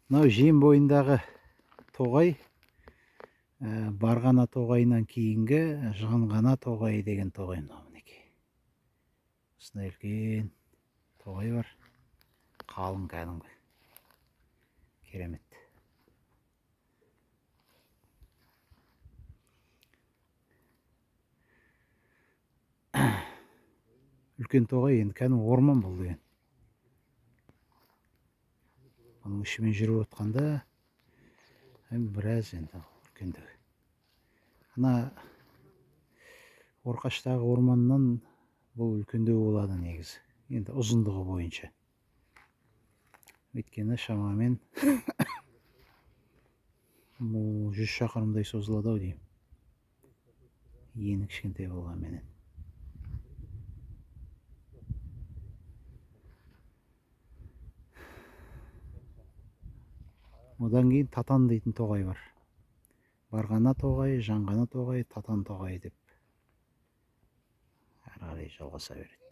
Мынау жем бойындағы тоғай, барғана тоғайынан кейінгі жанғана тоғайы деген тоғай. Мынау мінекей. Осындай үлкен тоғай бар. Қалың кәдімгі. Керемет. Үлкен тоғай, енді кәдімгі орман бұл деген. Оның ішімен жүріп отқанда біраз енді үлкендігі. Ана Орқаштағы орманнан бұл үлкендеу болады негізі. Енді ұзындығы бойынша. Өйткені шамамен бұл 100 шақырымдай созылады ау деймін. Ені кішкентай болғанменен. Одан кейін Татан дейтін тоғай бар. Барғана тоғайы, жанғана тоғайы, Татан тоғайы деп әрі қарай жалғаса береді.